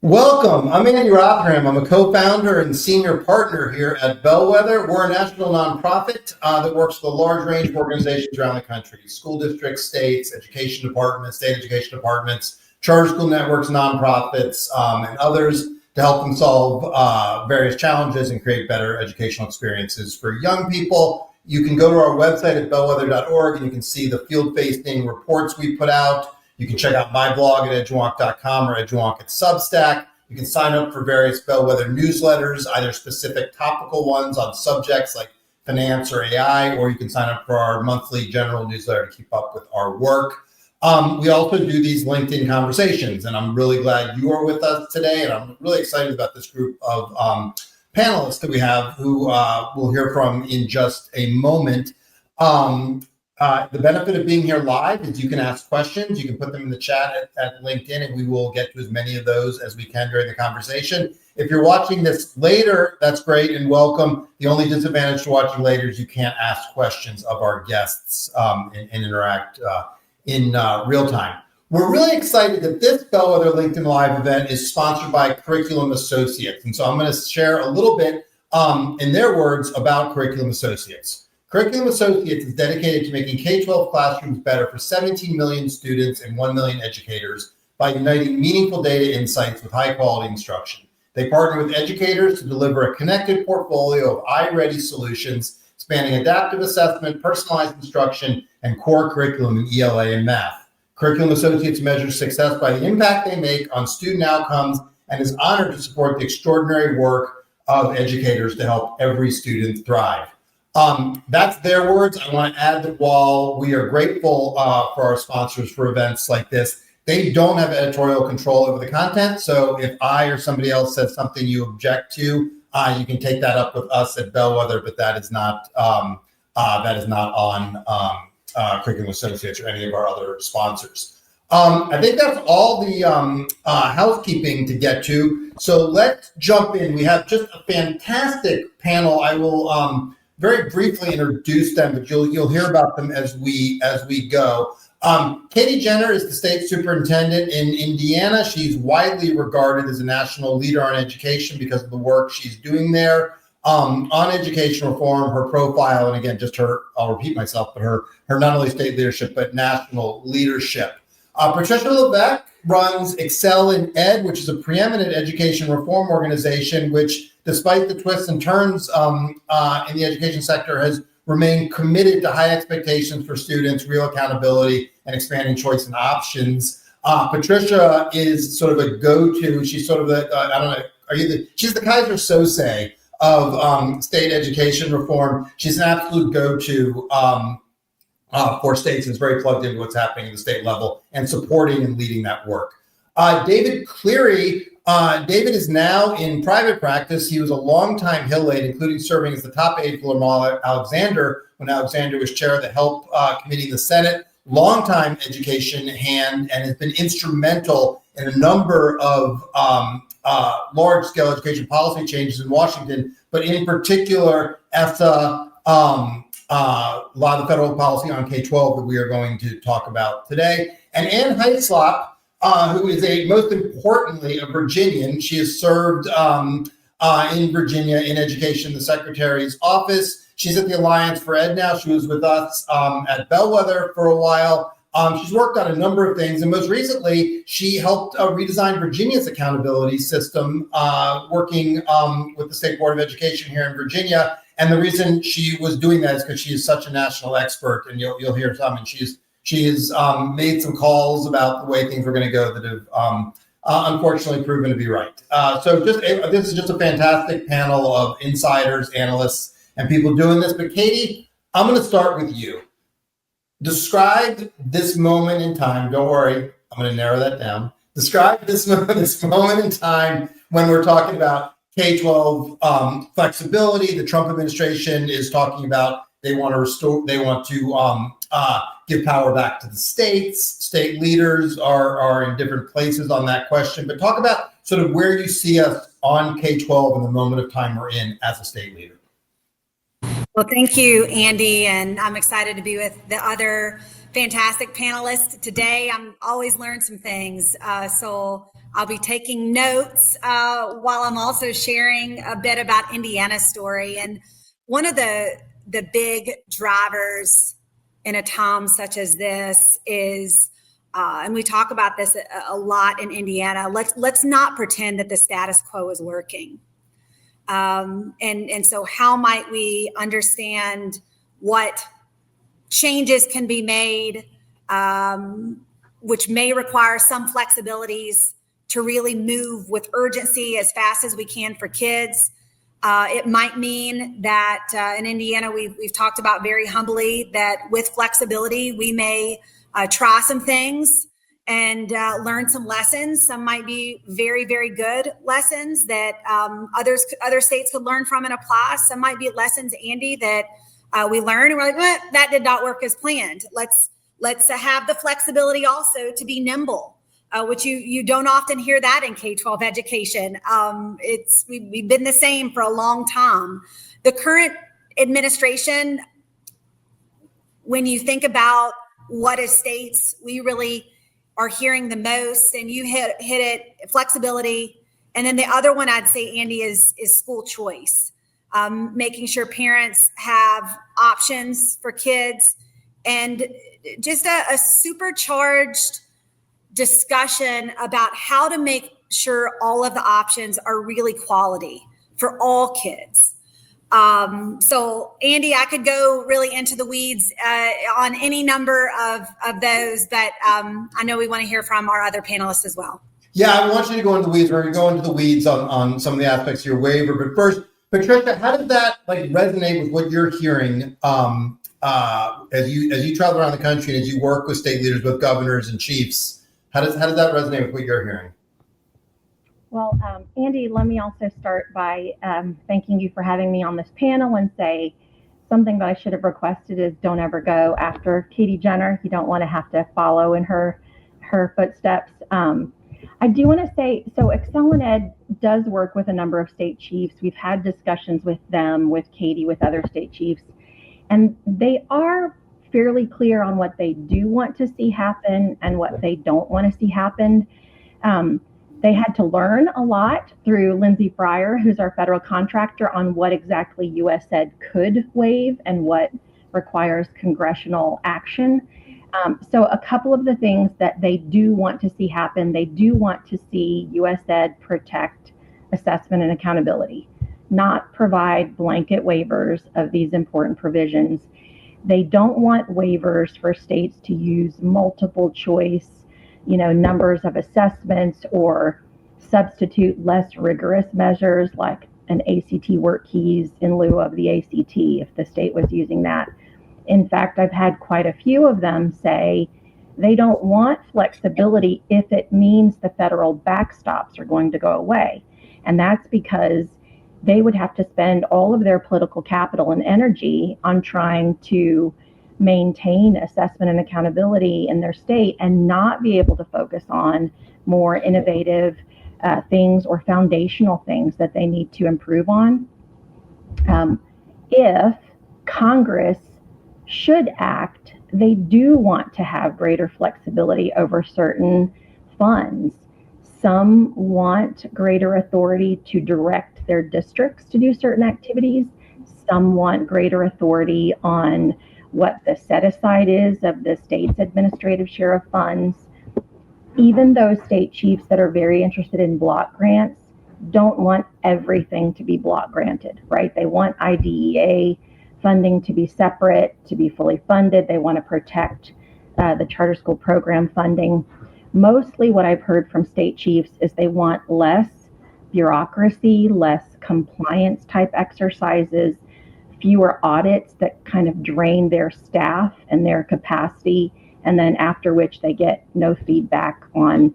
Welcome. I'm Andy Rotherham. I'm a co-founder and senior partner here at Bellwether. We're a national nonprofit that works with a large range of organizations around the country: school districts, states, education departments, state education departments, charter school networks, nonprofits, and others to help them solve various challenges and create better educational experiences for young people. You can go to our website at bellwether.org and you can see the field-facing reports we put out. You can check out my blog at edgewonk.com or edgewonk at Substack. You can sign up for various Bellwether newsletters, either specific topical ones on subjects like finance or AI, or you can sign up for our monthly general newsletter to keep up with our work. We also do these LinkedIn conversations, and I'm really glad you are with us today. And I'm really excited about this group of panelists that we have who we'll hear from in just a moment. The benefit of being here live is you can ask questions. You can put them in the chat at LinkedIn, and we will get to as many of those as we can during the conversation. If you're watching this later, that's great and welcome. The only disadvantage to watching later is you can't ask questions of our guests and interact in real time. We're really excited that this Bellwether LinkedIn Live event is sponsored by Curriculum Associates. And so I'm going to share a little bit in their words about Curriculum Associates. Curriculum Associates is dedicated to making K-12 classrooms better for 17 million students and 1 million educators by uniting meaningful data insights with high-quality instruction. They partner with educators to deliver a connected portfolio of iReady solutions spanning adaptive assessment, personalized instruction, and core curriculum in ELA and math. Curriculum Associates measures success by the impact they make on student outcomes and is honored to support the extraordinary work of educators to help every student thrive. That's their words. I want to add that while we are grateful for our sponsors for events like this, they don't have editorial control over the content. So if I or somebody else says something you object to, you can take that up with us at Bellwether, but that is not on Curriculum Associates or any of our other sponsors. I think that's all the housekeeping to get to. So let's jump in. We have just a fantastic panel. I will very briefly introduce them, but you'll hear about them as we go. Katie Jenner is the state superintendent in Indiana. She's widely regarded as a national leader on education because of the work she's doing there on education reform, her profile, and again, I'll repeat myself, but her not only state leadership, but national leadership. Patricia Levesque runs Excel in Ed, which is a preeminent education reform organization, which, despite the twists and turns in the education sector, has remained committed to high expectations for students, real accountability, and expanding choice and options. Patricia is sort of a go-to. She's sort of she's the Kaiser Sose of state education reform. She's an absolute go-to for states and is very plugged into what's happening at the state level and supporting and leading that work. David Cleary. David is now in private practice. He was a longtime Hill aide, including serving as the top aide for Lamar Alexander when Alexander was chair of the Help Committee in the Senate. Longtime education hand and has been instrumental in a number of large-scale education policy changes in Washington, but in particular, EFSA, a lot of the federal policy on K-12 that we are going to talk about today. And Ann Hyslop, who is most importantly, a Virginian. She has served in Virginia in education, the secretary's office. She's at the Alliance for Ed now. She was with us at Bellwether for a while. She's worked on a number of things, and most recently, she helped redesign Virginia's accountability system, working with the State Board of Education here in Virginia. And the reason she was doing that is because she is such a national expert, and you'll hear some, and she has made some calls about the way things are going to go that have unfortunately proven to be right. So this is just a fantastic panel of insiders, analysts, and people doing this. But Katie, I'm going to start with you. Describe this moment in time. Don't worry, I'm going to narrow that down. Describe this moment in time when we're talking about K-12 flexibility. The Trump administration is talking about they want to give power back to the states. State leaders are in different places on that question. But talk about sort of where you see us on K-12 in the moment of time we're in as a state leader. Well, thank you, Andy, and I'm excited to be with the other fantastic panelists today. I'm always learn some things. So I'll be taking notes while I'm also sharing a bit about Indiana's story. And one of the big drivers in a time such as this is, and we talk about this a lot in Indiana, let's not pretend that the status quo is working. And so how might we understand what changes can be made, which may require some flexibilities to really move with urgency as fast as we can for kids. It might mean that in Indiana, we've talked about very humbly that with flexibility, we may try some things and learn some lessons. Some might be very, very good lessons that other states could learn from and apply. Some might be lessons, Andy, that we learn and we're like, well, that did not work as planned. Let's have the flexibility also to be nimble, which you don't often hear that in K-12 education. We've been the same for a long time. The current administration, when you think about what as states we really are hearing the most, and you hit it, flexibility. And then the other one I'd say, Andy, is school choice. Making sure parents have options for kids, and just a supercharged discussion about how to make sure all of the options are really quality for all kids. So Andy, I could go really into the weeds on any number of those, but I know we want to hear from our other panelists as well. Yeah, I want you to go into the weeds. We're going to go into the weeds on some of the aspects of your waiver. But first, Patricia, how does that resonate with what you're hearing as you travel around the country and as you work with state leaders, with governors and chiefs? How does that resonate with what you're hearing? Well, Andy, let me also start by thanking you for having me on this panel, and say something that I should have requested is don't ever go after Katie Jenner. You don't want to have to follow in her footsteps. I do want to say, so Excel and Ed does work with a number of state chiefs. We've had discussions with them, with Katie, with other state chiefs, and they are fairly clear on what they do want to see happen and what they don't want to see happen. They had to learn a lot through Lindsay Fryer, who's our federal contractor, on what exactly USAID could waive and what requires congressional action. So a couple of the things that they do want to see happen, they do want to see USAID protect assessment and accountability, not provide blanket waivers of these important provisions. They don't want waivers for states to use multiple choice, numbers of assessments, or substitute less rigorous measures like an ACT work keys in lieu of the ACT if the state was using that. In fact, I've had quite a few of them say they don't want flexibility if it means the federal backstops are going to go away. And that's because they would have to spend all of their political capital and energy on trying to maintain assessment and accountability in their state and not be able to focus on more innovative things or foundational things that they need to improve on. If Congress should act, they do want to have greater flexibility over certain funds. Some want greater authority to direct their districts to do certain activities. Some want greater authority on what the set aside is of the state's administrative share of funds. Even those state chiefs that are very interested in block grants don't want everything to be block granted, right? They want IDEA funding to be separate, to be fully funded. They want to protect the charter school program funding. Mostly what I've heard from state chiefs is they want less bureaucracy, less compliance type exercises, fewer audits that kind of drain their staff and their capacity, and then after which they get no feedback on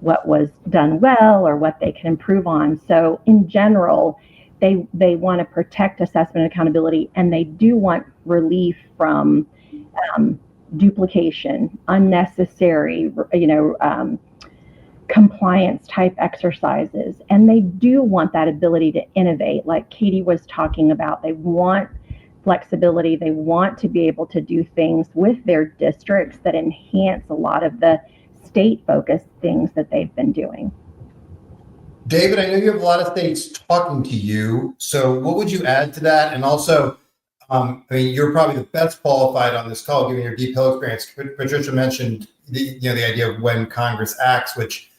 what was done well or what they can improve on. So in general, they want to protect assessment and accountability, and they do want relief from duplication, unnecessary, compliance type exercises. And they do want that ability to innovate, like Katie was talking about. They want flexibility. They want to be able to do things with their districts that enhance a lot of the state-focused things that they've been doing. David, I know you have a lot of states talking to you. So what would you add to that? And also, I mean, you're probably the best qualified on this call, given your deep Hill experience. Patricia mentioned the idea of when Congress acts, which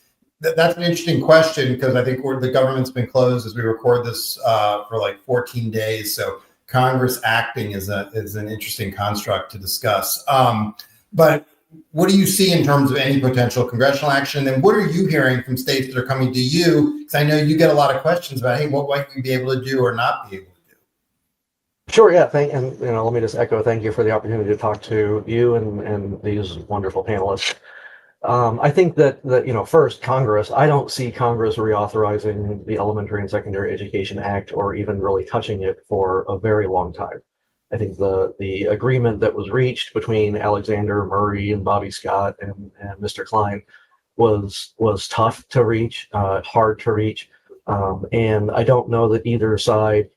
that's an interesting question, because I think the government's been closed as we record this for like 14 days. So Congress acting is an interesting construct to discuss. But what do you see in terms of any potential congressional action? And what are you hearing from states that are coming to you? Because I know you get a lot of questions about, hey, what might we be able to do or not be able to do? Sure, yeah. And let me just echo thank you for the opportunity to talk to you and these wonderful panelists. I think that first, Congress, I don't see Congress reauthorizing the Elementary and Secondary Education Act or even really touching it for a very long time. I think the agreement that was reached between Alexander Murray and Bobby Scott and Mr. Klein was tough to reach, hard to reach. And I don't know that either side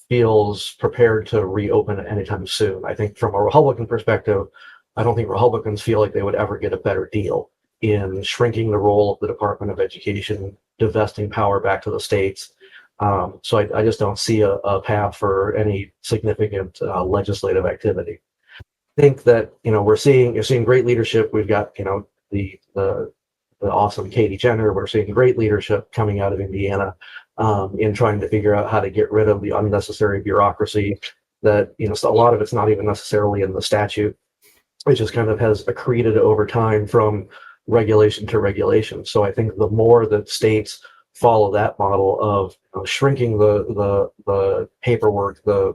feels prepared to reopen it anytime soon. I think from a Republican perspective, I don't think Republicans feel like they would ever get a better deal in shrinking the role of the Department of Education, divesting power back to the states. So I just don't see a path for any significant legislative activity. I think that you're seeing great leadership. We've got the awesome Katie Jenner. We're seeing great leadership coming out of Indiana in trying to figure out how to get rid of the unnecessary bureaucracy that so a lot of it's not even necessarily in the statute. It just kind of has accreted over time from regulation to regulation. So I think the more that states follow that model of shrinking the paperwork, the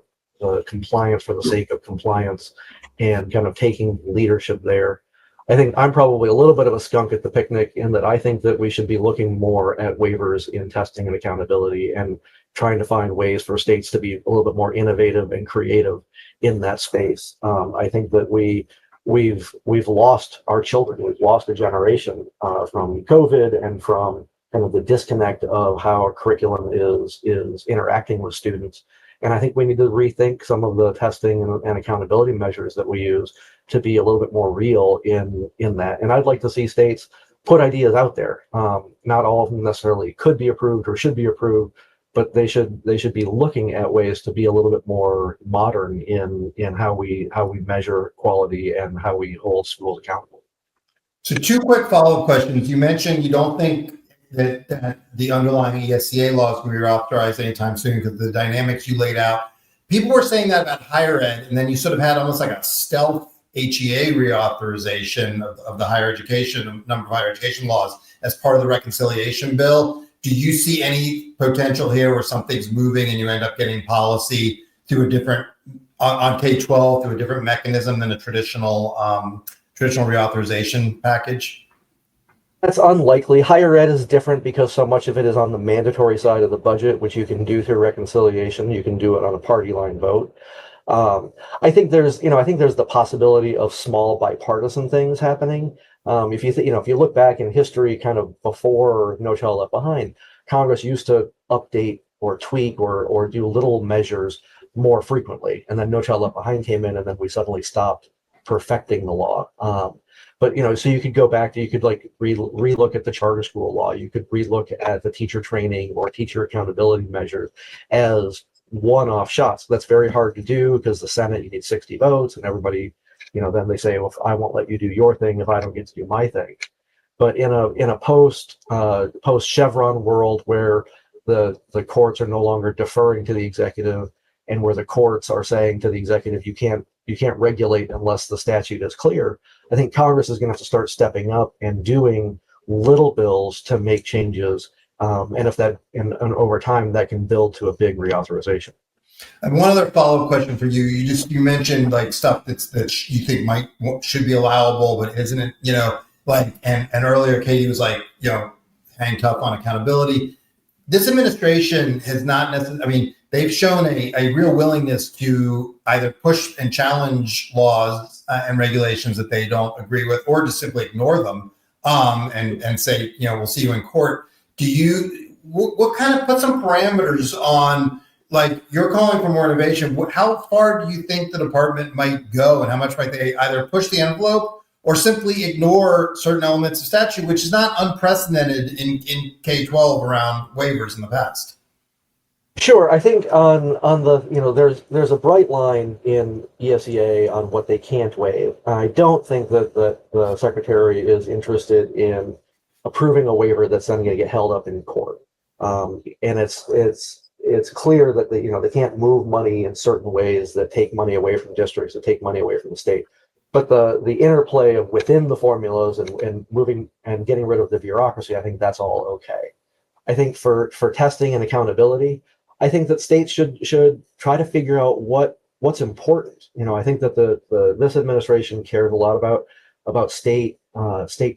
compliance for the sake of compliance, and kind of taking leadership there, I think I'm probably a little bit of a skunk at the picnic in that I think that we should be looking more at waivers in testing and accountability and trying to find ways for states to be a little bit more innovative and creative in that space. I think that we've lost our children. We've lost a generation from COVID and from kind of the disconnect of how our curriculum is interacting with students. And I think we need to rethink some of the testing and accountability measures that we use to be a little bit more real in that. And I'd like to see states put ideas out there. Not all of them necessarily could be approved or should be approved, but they should be looking at ways to be a little bit more modern in how we measure quality and how we hold schools accountable. So 2 quick follow-up questions. You mentioned you don't think that the underlying ESCA laws will be authorized anytime soon because of the dynamics you laid out. People were saying that about higher ed, and then you sort of had almost like a stealth HEA reauthorization of the higher education, number of higher education laws as part of the reconciliation bill. Do you see any potential here where something's moving and you end up getting policy through a different, on K-12, through a different mechanism than a traditional reauthorization package? That's unlikely. Higher ed is different because so much of it is on the mandatory side of the budget, which you can do through reconciliation. You can do it on a party line vote. I think there's the possibility of small bipartisan things happening. If you look back in history, kind of before No Child Left Behind, Congress used to update or tweak or do little measures more frequently, and then No Child Left Behind came in, and then we suddenly stopped perfecting the law. But so you could go back to, you could like relook at the charter school law. You could relook at the teacher training or teacher accountability measures as one-off shots. That's very hard to do because the Senate, you need 60 votes, and everybody, then they say, well, I won't let you do your thing if I don't get to do my thing. But in a post Chevron world where the courts are no longer deferring to the executive, and where the courts are saying to the executive, you can't regulate unless the statute is clear, I think Congress is going to have to start stepping up and doing little bills to make changes. And if that, and over time, that can build to a big reauthorization. And one other follow-up question for you. You mentioned like stuff that you think should be allowable, but isn't it, and earlier Katie was like, hang tough on accountability. This administration has not necessarily, they've shown a real willingness to either push and challenge laws and regulations that they don't agree with, or just simply ignore them and say, we'll see you in court. What kind of put some parameters on like you're calling for more innovation. How far do you think the department might go, and how much might they either push the envelope or simply ignore certain elements of statute, which is not unprecedented in K-12 around waivers in the past? Sure, I think on the there's a bright line in ESEA on what they can't waive. I don't think that the secretary is interested in approving a waiver that's then going to get held up in court. And it's clear that they can't move money in certain ways that take money away from districts, that take money away from the state. But the interplay of within the formulas and moving and getting rid of the bureaucracy, I think that's all okay. I think for testing and accountability, I think that states should try to figure out what's important. I think that this administration cares a lot about state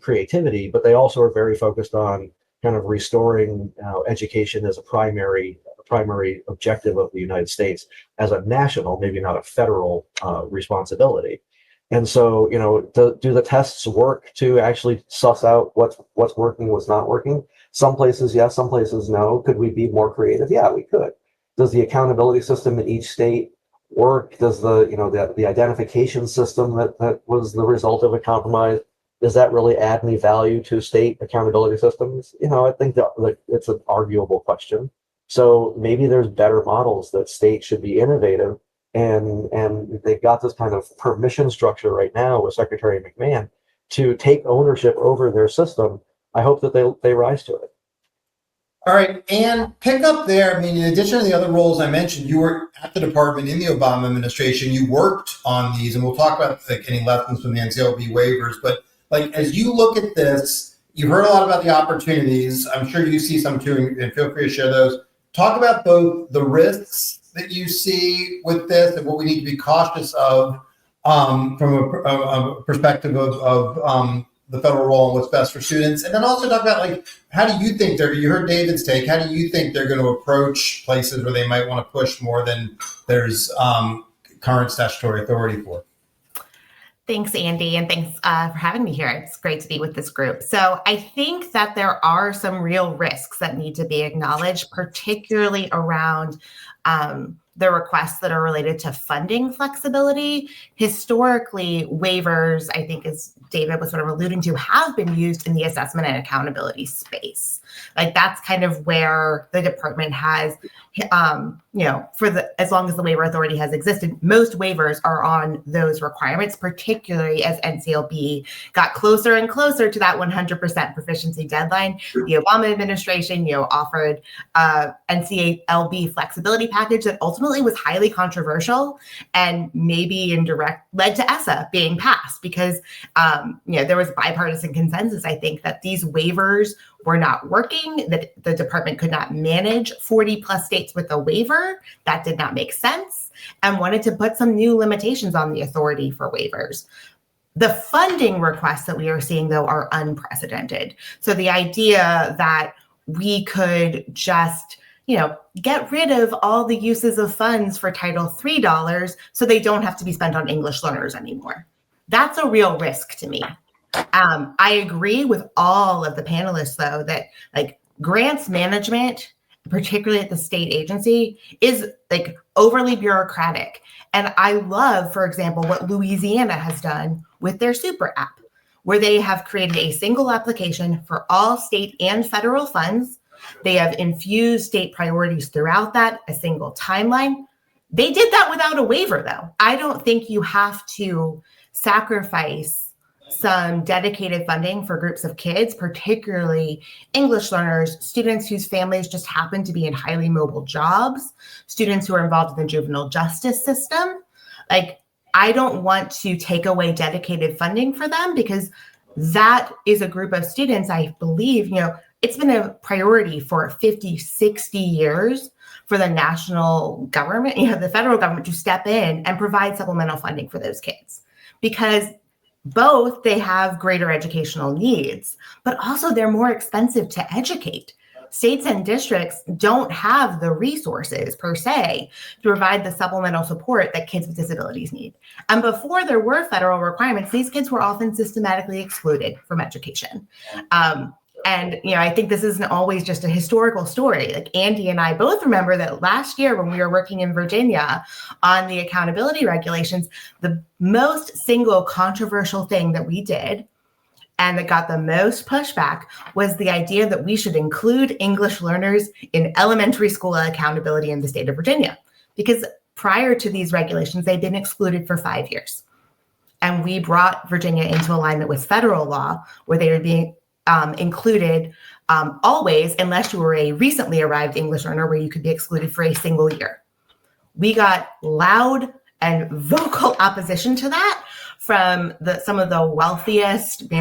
creativity, but they also are very focused on kind of restoring education as a primary objective of the United States as a national, maybe not a federal responsibility. And so, do the tests work to actually suss out what's working, what's not working? Some places, yes, some places, no. Could we be more creative? Yeah, we could. Does the accountability system in each state work? Does the identification system that was the result of a compromise, does that really add any value to state accountability systems? I think that it's an arguable question. So maybe there's better models that states should be innovative, and they've got this kind of permission structure right now with Secretary McMahon to take ownership over their system. I hope that they rise to it. All right, and pick up there. I mean, in addition to the other roles I mentioned, you were at the department in the Obama administration. You worked on these, and we'll talk about any lessons from the NCLB waivers. But as you look at this, you've heard a lot about the opportunities. I'm sure you see some too, and feel free to share those. Talk about both the risks that you see with this and what we need to be cautious of from a perspective of the federal role and what's best for students. And then also talk about how do you think you heard David's take, how do you think they're going to approach places where they might want to push more than there's current statutory authority for? Thanks, Andy, and thanks for having me here. It's great to be with this group. So I think that there are some real risks that need to be acknowledged, particularly around the requests that are related to funding flexibility. Historically, waivers, I think as David was sort of alluding to, have been used in the assessment and accountability space. That's kind of where the department has, as long as the waiver authority has existed, most waivers are on those requirements, particularly as NCLB got closer and closer to that 100% proficiency deadline. The Obama administration, offered NCLB flexibility package that ultimately was highly controversial and maybe indirect led to ESSA being passed because, there was bipartisan consensus, I think, that these waivers were not working, that the department could not manage 40 plus states with a waiver. That did not make sense, and wanted to put some new limitations on the authority for waivers. The funding requests that we are seeing, though, are unprecedented. So the idea that we could just get rid of all the uses of funds for Title III dollars so they don't have to be spent on English learners anymore. That's a real risk to me. I agree with all of the panelists, though, that grants management, particularly at the state agency, is overly bureaucratic. And I love, for example, what Louisiana has done with their super app, where they have created a single application for all state and federal funds. They have infused state priorities throughout that, a single timeline. They did that without a waiver, though. I don't think you have to sacrifice some dedicated funding for groups of kids, particularly English learners, students whose families just happen to be in highly mobile jobs, students who are involved in the juvenile justice system. I don't want to take away dedicated funding for them because that is a group of students, I believe, it's been a priority for 50, 60 years for the national government, the federal government, to step in and provide supplemental funding for those kids, because both they have greater educational needs, but also they're more expensive to educate. States and districts don't have the resources per se to provide the supplemental support that kids with disabilities need. And before there were federal requirements, these kids were often systematically excluded from education. And, I think this isn't always just a historical story. Like Andy and I both remember that last year when we were working in Virginia on the accountability regulations, the most single controversial thing that we did and that got the most pushback was the idea that we should include English learners in elementary school accountability in the state of Virginia. Because prior to these regulations, they'd been excluded for 5 years. And we brought Virginia into alignment with federal law where they were being included always, unless you were a recently arrived English learner where you could be excluded for a single year. We got loud and vocal opposition to that from some of the wealthiest,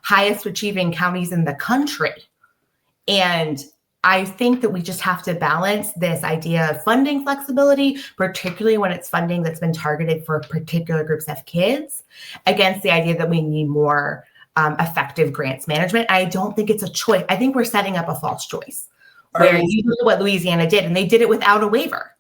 highest achieving counties in the country. And I think that we just have to balance this idea of funding flexibility, particularly when it's funding that's been targeted for particular groups of kids, against the idea that we need more effective grants management. I don't think it's a choice. I think we're setting up a false choice where you look at what Louisiana did, and they did it without a waiver.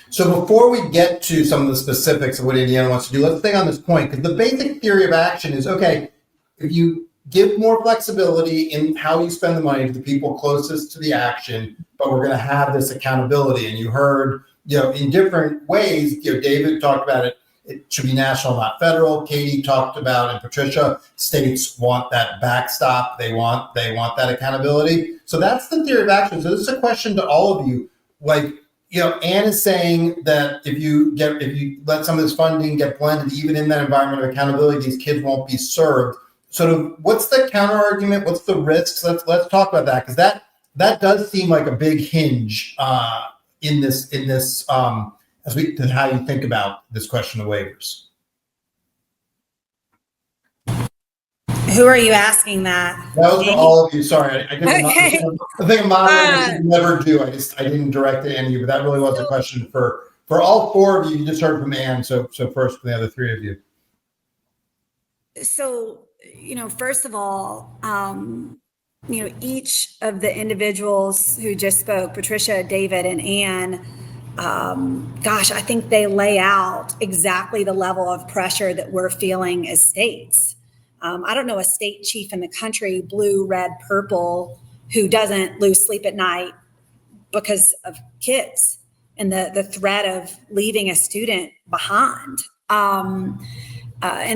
So before we get to some of the specifics of what Indiana wants to do, let's stay on this point, because the basic theory of action is, okay, if you give more flexibility in how you spend the money to the people closest to the action, but we're going to have this accountability. And you heard, in different ways, David talked about it. It should be national, not federal. Katie talked about, and Patricia, states want that backstop. They want that accountability. So that's the theory of action. So this is a question to all of you. Like, Anne is saying that if you let some of this funding get blended, even in that environment of accountability, these kids won't be served. Sort of, what's the counter argument? What's the risks? Let's talk about that, because that does seem like a big hinge in this to how you think about this question of waivers. Who are you asking that? That was for all of you. Sorry, I didn't. Okay. I think a moderator should never do. I didn't direct it to any of you, but that really was a question for all four of you. You just heard from Anne, so first for the other three of you. So, first of all, each of the individuals who just spoke, Patricia, David, and Anne, I think they lay out exactly the level of pressure that we're feeling as states. I don't know a state chief in the country, blue, red, purple, who doesn't lose sleep at night because of kids and the threat of leaving a student behind. And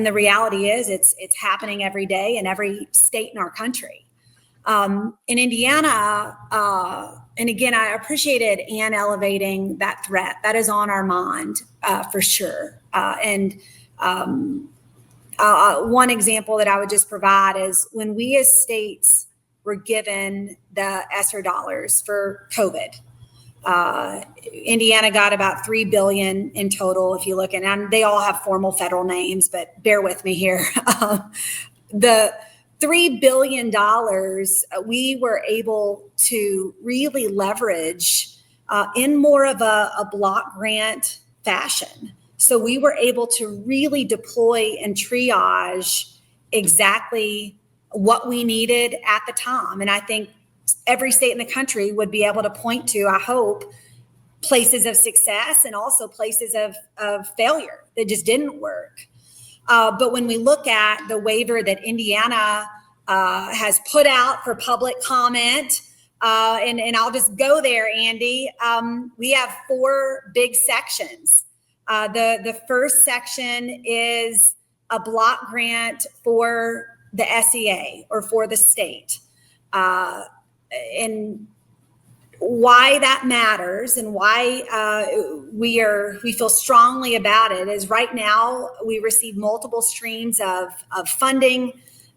the reality is it's happening every day in every state in our country. In Indiana, and again, I appreciated Anne elevating that threat. That is on our mind for sure. One example that I would just provide is when we as states were given the ESSER dollars for COVID, Indiana got about $3 billion in total. If you look at, and they all have formal federal names, but bear with me here. The $3 billion we were able to really leverage in more of a block grant fashion. So we were able to really deploy and triage exactly what we needed at the time. And I think every state in the country would be able to point to, I hope, places of success and also places of failure that just didn't work. But when we look at the waiver that Indiana has put out for public comment, and I'll just go there, Andy, we have 4 big sections. The first section is a block grant for the SEA or for the state. And why that matters and why we feel strongly about it is right now we receive multiple streams of funding.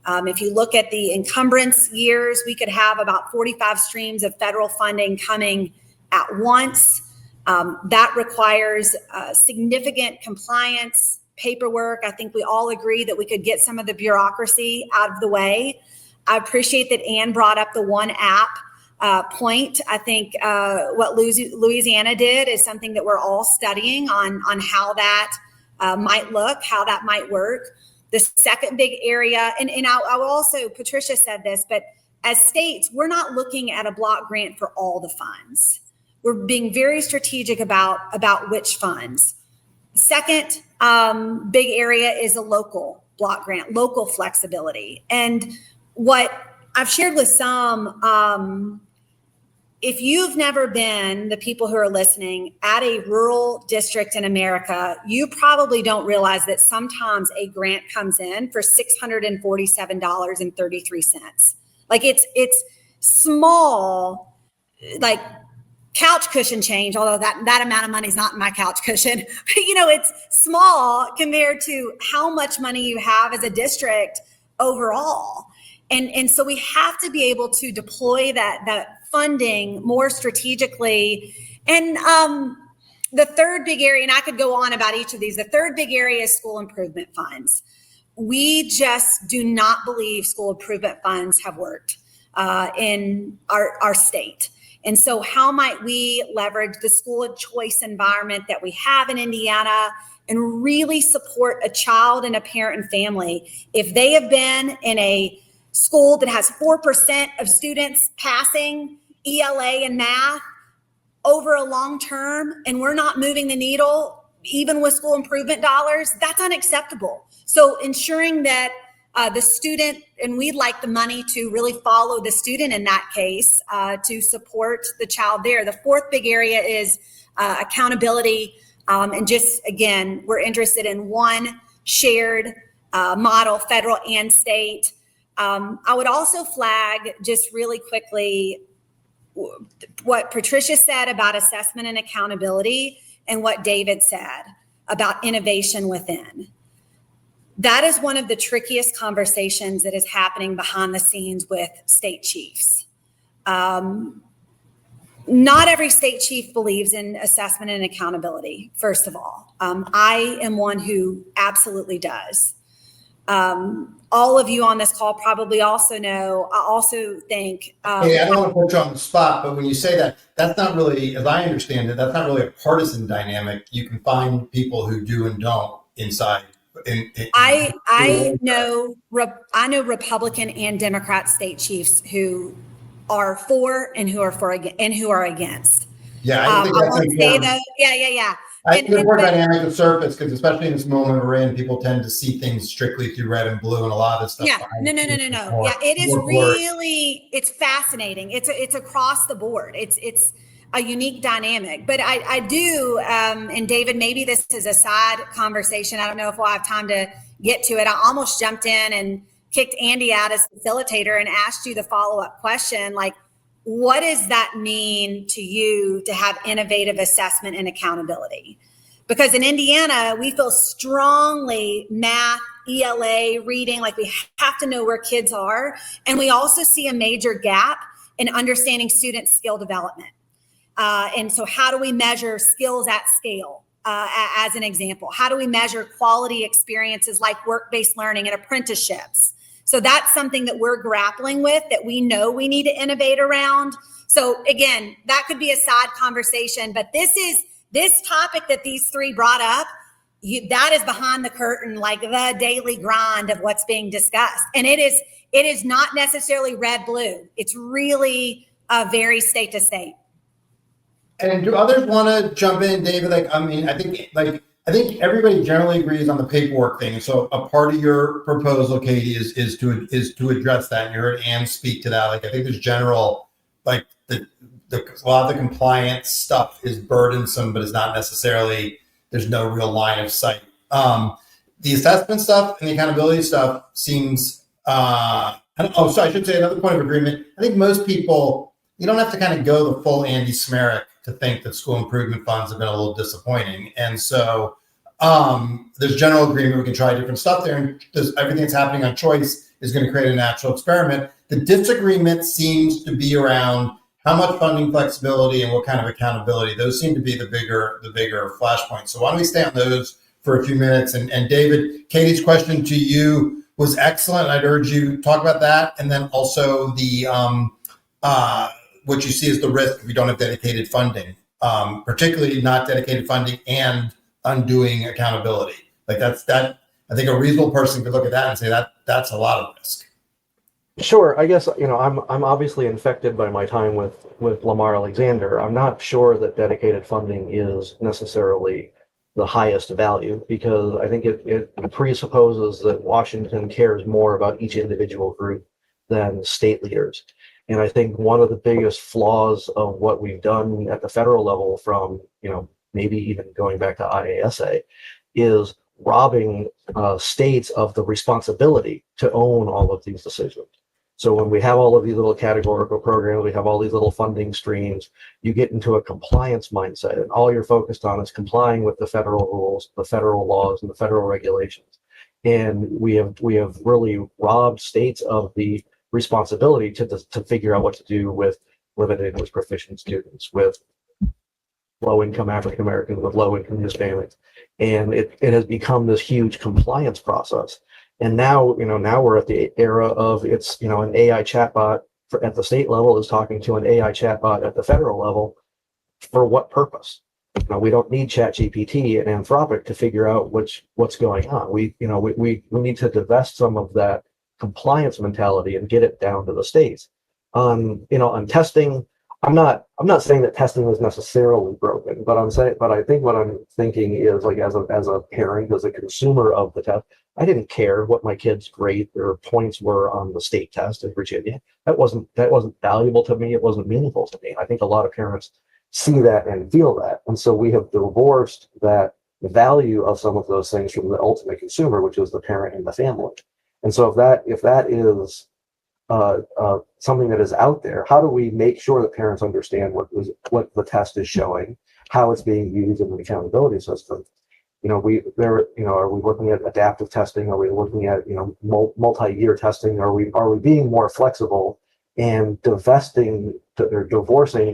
If you look at the encumbrance years, we could have about 45 streams of federal funding coming at once. That requires significant compliance paperwork. I think we all agree that we could get some of the bureaucracy out of the way. I appreciate that Anne brought up the one app point. I think what Louisiana did is something that we're all studying on how that might look, how that might work. The second big area, and I will also, Patricia said this, but as states, we're not looking at a block grant for all the funds. We're being very strategic about which funds. Second big area is a local block grant, local flexibility. And what I've shared with some, if you've never been, the people who are listening, at a rural district in America, you probably don't realize that sometimes a grant comes in for $647.33. Like it's small, like couch cushion change, although that amount of money is not in my couch cushion. But, it's small compared to how much money you have as a district overall. And so we have to be able to deploy that funding more strategically. And the third big area, and I could go on about each of these, the third big area is school improvement funds. We just do not believe school improvement funds have worked in our state. And so how might we leverage the school of choice environment that we have in Indiana and really support a child and a parent and family? If they have been in a school that has 4% of students passing ELA and math over a long term, and we're not moving the needle, even with school improvement dollars, that's unacceptable. So ensuring that the student, and we'd like the money to really follow the student in that case, to support the child there. The fourth big area is accountability. And just, again, we're interested in one shared model, federal and state. I would also flag just really quickly what Patricia said about assessment and accountability and what David said about innovation within. That is one of the trickiest conversations that is happening behind the scenes with state chiefs. Not every state chief believes in assessment and accountability, first of all. I am one who absolutely does. All of you on this call probably also know, I also think. Hey, I don't want to put you on the spot, but when you say that, that's not really, as I understand it, that's not really a partisan dynamic. You can find people who do and don't inside. I know Republican and Democrat state chiefs who are for and who are against. Yeah, I think that's important. Yeah. I think the important dynamic of surface, because especially in this moment we're in, people tend to see things strictly through red and blue, and a lot of this stuff. Yeah, no. Yeah, it is really, it's fascinating. It's across the board. It's a unique dynamic. But I do, and David, maybe this is a side conversation. I don't know if we'll have time to get to it. I almost jumped in and kicked Andy out as facilitator and asked you the follow-up question, like, what does that mean to you to have innovative assessment and accountability? Because in Indiana, we feel strongly math, ELA, reading, like we have to know where kids are. And we also see a major gap in understanding student skill development. And so how do we measure skills at scale? As an example, how do we measure quality experiences like work-based learning and apprenticeships? So that's something that we're grappling with, that we know we need to innovate around. So again, that could be a side conversation, but this topic that these three brought up, that is behind the curtain, like the daily grind of what's being discussed. And it is not necessarily red, blue. It's really very state to state. And do others want to jump in, David? I think everybody generally agrees on the paperwork thing. And so a part of your proposal, Katie, is to address that. And you heard Ann speak to that. Like, I think there's general, like a lot of the compliance stuff is burdensome, but it's not necessarily, there's no real line of sight. The assessment stuff and the accountability stuff seems, so I should say another point of agreement. I think most people, you don't have to kind of go the full Andy Smerrick to think that school improvement funds have been a little disappointing. And so there's general agreement we can try different stuff there, and everything that's happening on choice is going to create a natural experiment. The disagreement seems to be around how much funding flexibility and what kind of accountability. Those seem to be the bigger flashpoints. So why don't we stay on those for a few minutes? And David, Katie's question to you was excellent. I'd urge you talk about that, and then also the what you see as the risk if you don't have dedicated funding, particularly not dedicated funding and undoing accountability. Like that. I think a reasonable person could look at that and say that's a lot of risk. Sure. I guess, I'm obviously infected by my time with Lamar Alexander. I'm not sure that dedicated funding is necessarily the highest value, because I think it presupposes that Washington cares more about each individual group than state leaders. And I think one of the biggest flaws of what we've done at the federal level from, maybe even going back to IASA is robbing states of the responsibility to own all of these decisions. So when we have all of these little categorical programs, we have all these little funding streams, you get into a compliance mindset, and all you're focused on is complying with the federal rules, the federal laws, and the federal regulations. And we have really robbed states of the responsibility to figure out what to do with limited English proficient students, with low-income African Americans, with low-income Hispanics, and it has become this huge compliance process. And now, now we're at the era of it's, an AI chatbot at the state level is talking to an AI chatbot at the federal level. For what purpose? We don't need ChatGPT and Anthropic to figure out what's going on. We need to divest some of that compliance mentality and get it down to the states. On testing, I'm not saying that testing is necessarily broken, but I think what I'm thinking is, like, as a parent, as a consumer of the test, I didn't care what my kid's grade or points were on the state test in Virginia. That wasn't valuable to me. It wasn't meaningful to me. I think a lot of parents see that and feel that, and so we have divorced that value of some of those things from the ultimate consumer, which is the parent and the family. And so if that is something that is out there, how do we make sure that parents understand what the test is showing, how it's being used in the accountability system? Are we looking at adaptive testing? Are we looking at multi-year testing? Are we being more flexible and divorcing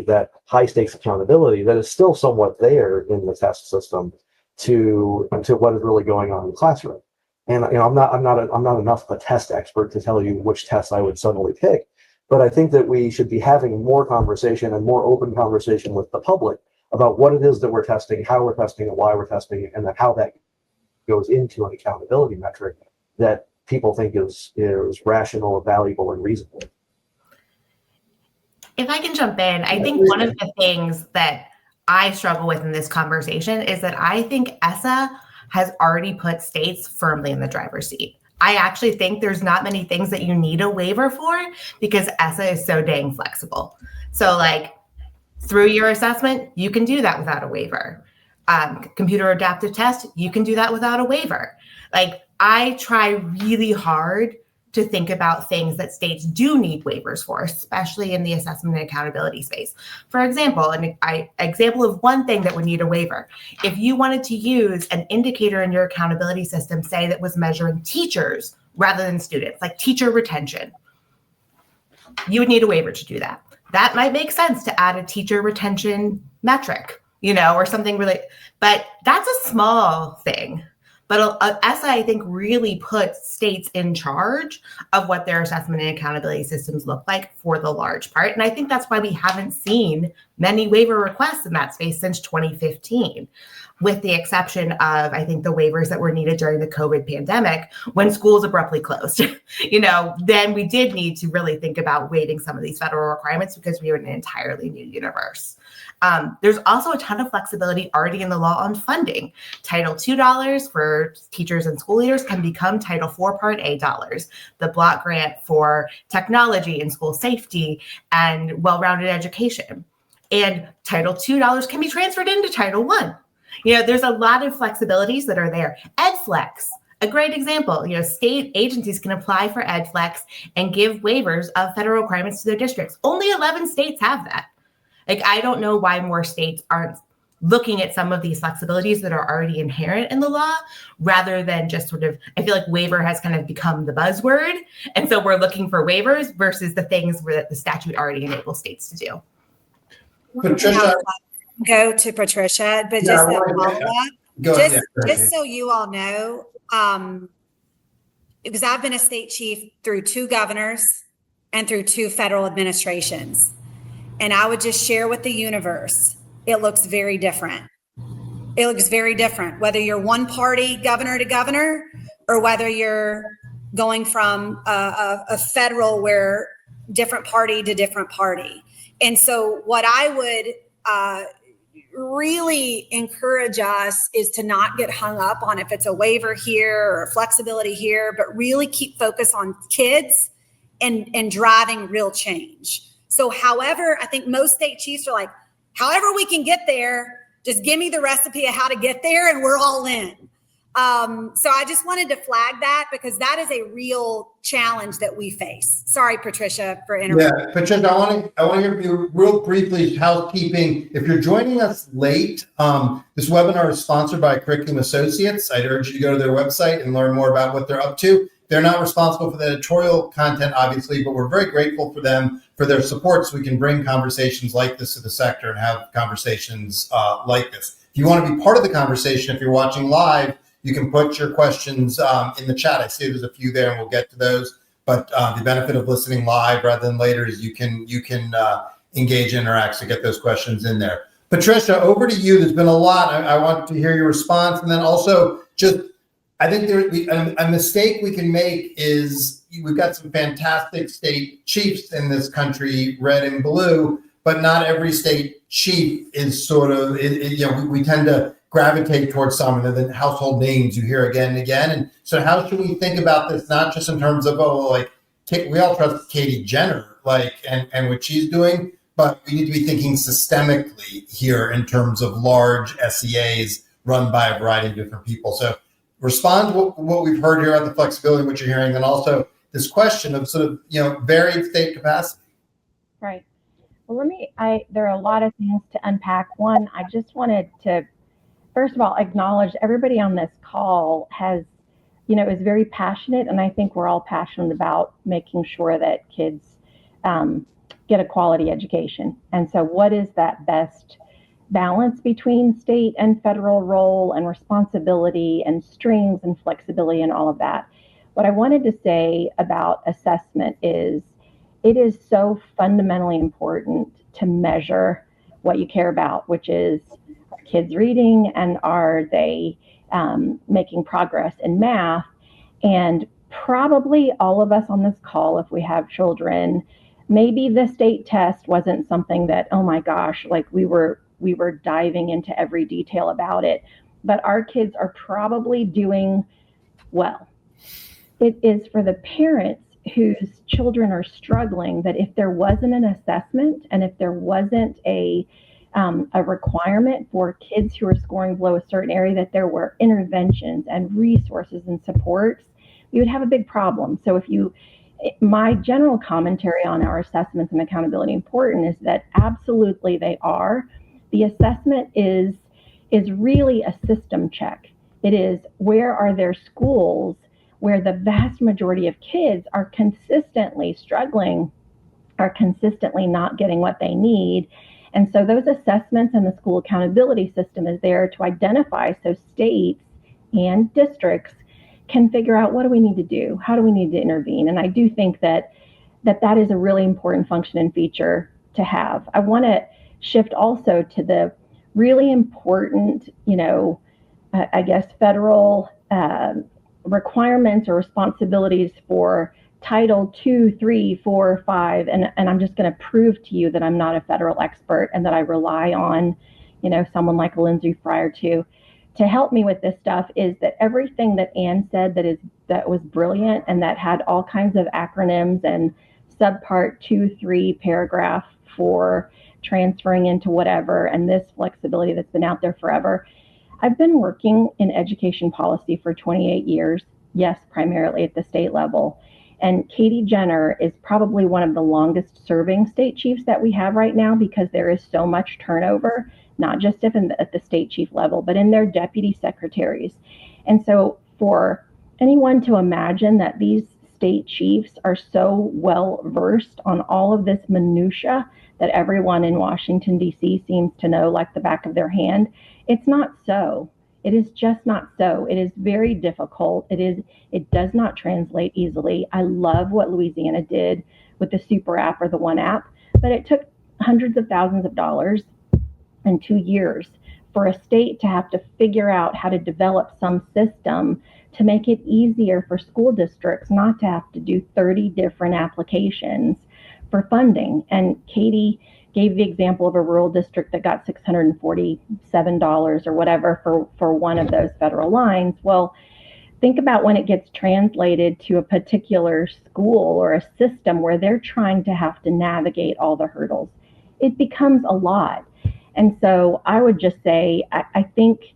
that high stakes accountability that is still somewhat there in the test system to what is really going on in the classroom? And I'm not enough of a test expert to tell you which tests I would suddenly pick, but I think that we should be having more conversation and more open conversation with the public about what it is that we're testing, how we're testing, and why we're testing, and then how that goes into an accountability metric that people think is rational, valuable, and reasonable. If I can jump in, I think one of the things that I struggle with in this conversation is that I think ESSA has already put states firmly in the driver's seat. I actually think there's not many things that you need a waiver for because ESSA is so dang flexible. So through your assessment, you can do that without a waiver. Computer adaptive test, you can do that without a waiver. I try really hard to think about things that states do need waivers for, especially in the assessment and accountability space. For example, an example of one thing that would need a waiver. If you wanted to use an indicator in your accountability system, say that was measuring teachers rather than students, like teacher retention, you would need a waiver to do that. That might make sense to add a teacher retention metric, or something really, but that's a small thing. But ESSA, I think, really puts states in charge of what their assessment and accountability systems look like for the large part. And I think that's why we haven't seen many waiver requests in that space since 2015, with the exception of, I think, the waivers that were needed during the COVID pandemic when schools abruptly closed. Then we did need to really think about waiving some of these federal requirements because we were in an entirely new universe. There's also a ton of flexibility already in the law on funding. Title II dollars for teachers and school leaders can become Title IV Part A dollars. The block grant for technology and school safety and well-rounded education. And Title II dollars can be transferred into Title I. There's a lot of flexibilities that are there. EdFlex, a great example. State agencies can apply for EdFlex and give waivers of federal requirements to their districts. Only 11 states have that. I don't know why more states aren't looking at some of these flexibilities that are already inherent in the law, rather than just I feel like waiver has kind of become the buzzword. And so we're looking for waivers versus the things that the statute already enables states to do. Patricia. Go to Patricia, but just a follow-up. Just so you all know, because I've been a state chief through 2 governors and through 2 federal administrations. And I would just share with the universe, it looks very different. It looks very different, whether you're one party governor to governor, or whether you're going from a federal where different party to different party. And so what I would really encourage us is to not get hung up on if it's a waiver here or flexibility here, but really keep focus on kids and driving real change. So however, I think most state chiefs are like, however we can get there, just give me the recipe of how to get there and we're all in. So I just wanted to flag that because that is a real challenge that we face. Sorry, Patricia, for interrupting. Yeah, Patricia, I want to hear from you real briefly, housekeeping. If you're joining us late, this webinar is sponsored by Curriculum Associates. I'd urge you to go to their website and learn more about what they're up to. They're not responsible for the editorial content, obviously, but we're very grateful for them for their support so we can bring conversations like this to the sector and have conversations like this. If you want to be part of the conversation, if you're watching live, you can put your questions in the chat. I see there's a few there, and we'll get to those. But the benefit of listening live rather than later is you can engage, interact, to get those questions in there. Patricia, over to you. There's been a lot. I want to hear your response, and then also just I think a mistake we can make is we've got some fantastic state chiefs in this country, red and blue, but not every state chief is sort of we tend to gravitate towards some of the household names you hear again and again. And so how should we think about this, not just in terms of, we all trust Katie Jenner, and what she's doing, but we need to be thinking systemically here in terms of large SEAs run by a variety of different people. So respond to what we've heard here on the flexibility, what you're hearing, and also this question of sort of, varied state capacity. Right. Well, there are a lot of things to unpack. One, I just wanted to first of all, acknowledge everybody on this call is very passionate, and I think we're all passionate about making sure that kids get a quality education. And so what is that best balance between state and federal role and responsibility and strings and flexibility and all of that? What I wanted to say about assessment is it is so fundamentally important to measure what you care about, which is kids reading and are they making progress in math. And probably all of us on this call, if we have children, maybe the state test wasn't something that, oh my gosh, we were diving into every detail about it, but our kids are probably doing well. It is for the parents whose children are struggling that if there wasn't an assessment and if there wasn't a requirement for kids who are scoring below a certain area, that there were interventions and resources and supports, we would have a big problem. So my general commentary on our assessments and accountability important is that absolutely they are. The assessment is really a system check. It is, where are there schools where the vast majority of kids are consistently struggling, are consistently not getting what they need. And so those assessments and the school accountability system is there to identify so states and districts can figure out, what do we need to do? How do we need to intervene? And I do think that is a really important function and feature to have. I want to shift also to the really important, federal requirements or responsibilities for Title 2, 3, 4, 5, and I'm just going to prove to you that I'm not a federal expert and that I rely on, someone like Lindsay Fryer to help me with this stuff, is that everything that Anne said that was brilliant and that had all kinds of acronyms and subpart 2, 3, paragraph 4, transferring into whatever, and this flexibility that's been out there forever. I've been working in education policy for 28 years, yes, primarily at the state level. And Katie Jenner is probably one of the longest serving state chiefs that we have right now, because there is so much turnover, not just at the state chief level, but in their deputy secretaries. And so for anyone to imagine that these state chiefs are so well versed on all of this minutia that everyone in Washington, D.C. seems to know like the back of their hand, it's not so. It is just not so. It is very difficult. It does not translate easily. I love what Louisiana did with the Super App or the One App, but it took hundreds of thousands of dollars and 2 years for a state to have to figure out how to develop some system to make it easier for school districts not to have to do 30 different applications for funding. And Katie gave the example of a rural district that got $647 or whatever for one of those federal lines. Well, think about when it gets translated to a particular school or a system where they're trying to have to navigate all the hurdles. It becomes a lot. And so I would just say, I think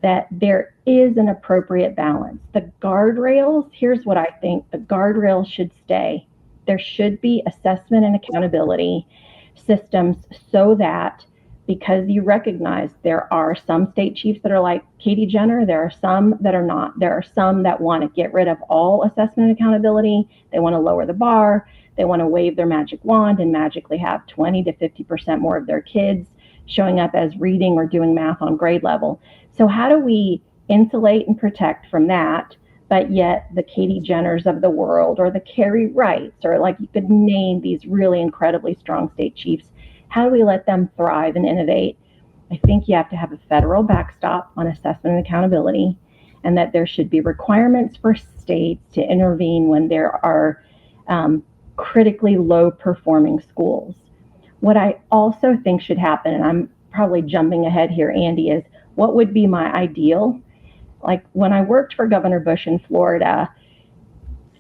that there is an appropriate balance. The guardrails, here's what I think, the guardrails should stay. There should be assessment and accountability systems so that, because you recognize there are some state chiefs that are like Katie Jenner, there are some that are not. There are some that want to get rid of all assessment and accountability. They want to lower the bar. They want to wave their magic wand and magically have 20 to 50% more of their kids showing up as reading or doing math on grade level. So how do we insulate and protect from that, but yet the Katie Jenners of the world or the Carrie Wrights, or like you could name these really incredibly strong state chiefs, how do we let them thrive and innovate? I think you have to have a federal backstop on assessment and accountability, and that there should be requirements for states to intervene when there are critically low performing schools. What I also think should happen, and I'm probably jumping ahead here, Andy, is what would be my ideal? Like when I worked for Governor Bush in Florida,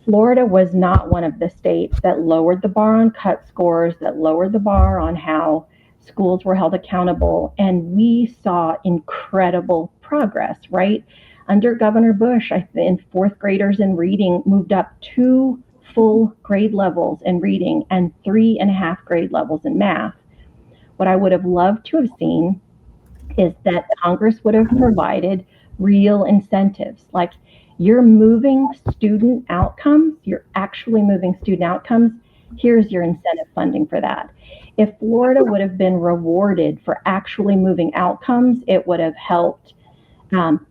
Florida was not one of the states that lowered the bar on cut scores, that lowered the bar on how schools were held accountable. And we saw incredible progress, right? Under Governor Bush, I think fourth graders in reading moved up 2 full grade levels in reading and 3.5 grade levels in math. What I would have loved to have seen is that Congress would have provided real incentives. Like, you're moving student outcomes, you're actually moving student outcomes, here's your incentive funding for that. If Florida would have been rewarded for actually moving outcomes, it would have helped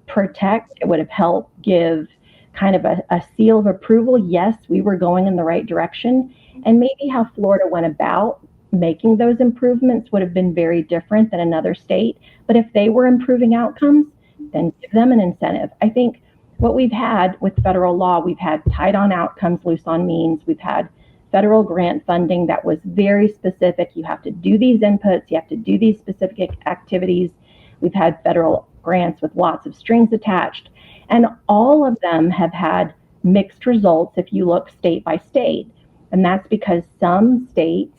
protect, it would have helped give kind of a seal of approval. Yes, we were going in the right direction. And maybe how Florida went about making those improvements would have been very different than another state. But if they were improving outcomes, then give them an incentive. I think what we've had with federal law, we've had tight on outcomes, loose on means. We've had federal grant funding that was very specific. You have to do these inputs, you have to do these specific activities. We've had federal grants with lots of strings attached. And all of them have had mixed results if you look state by state. And that's because some states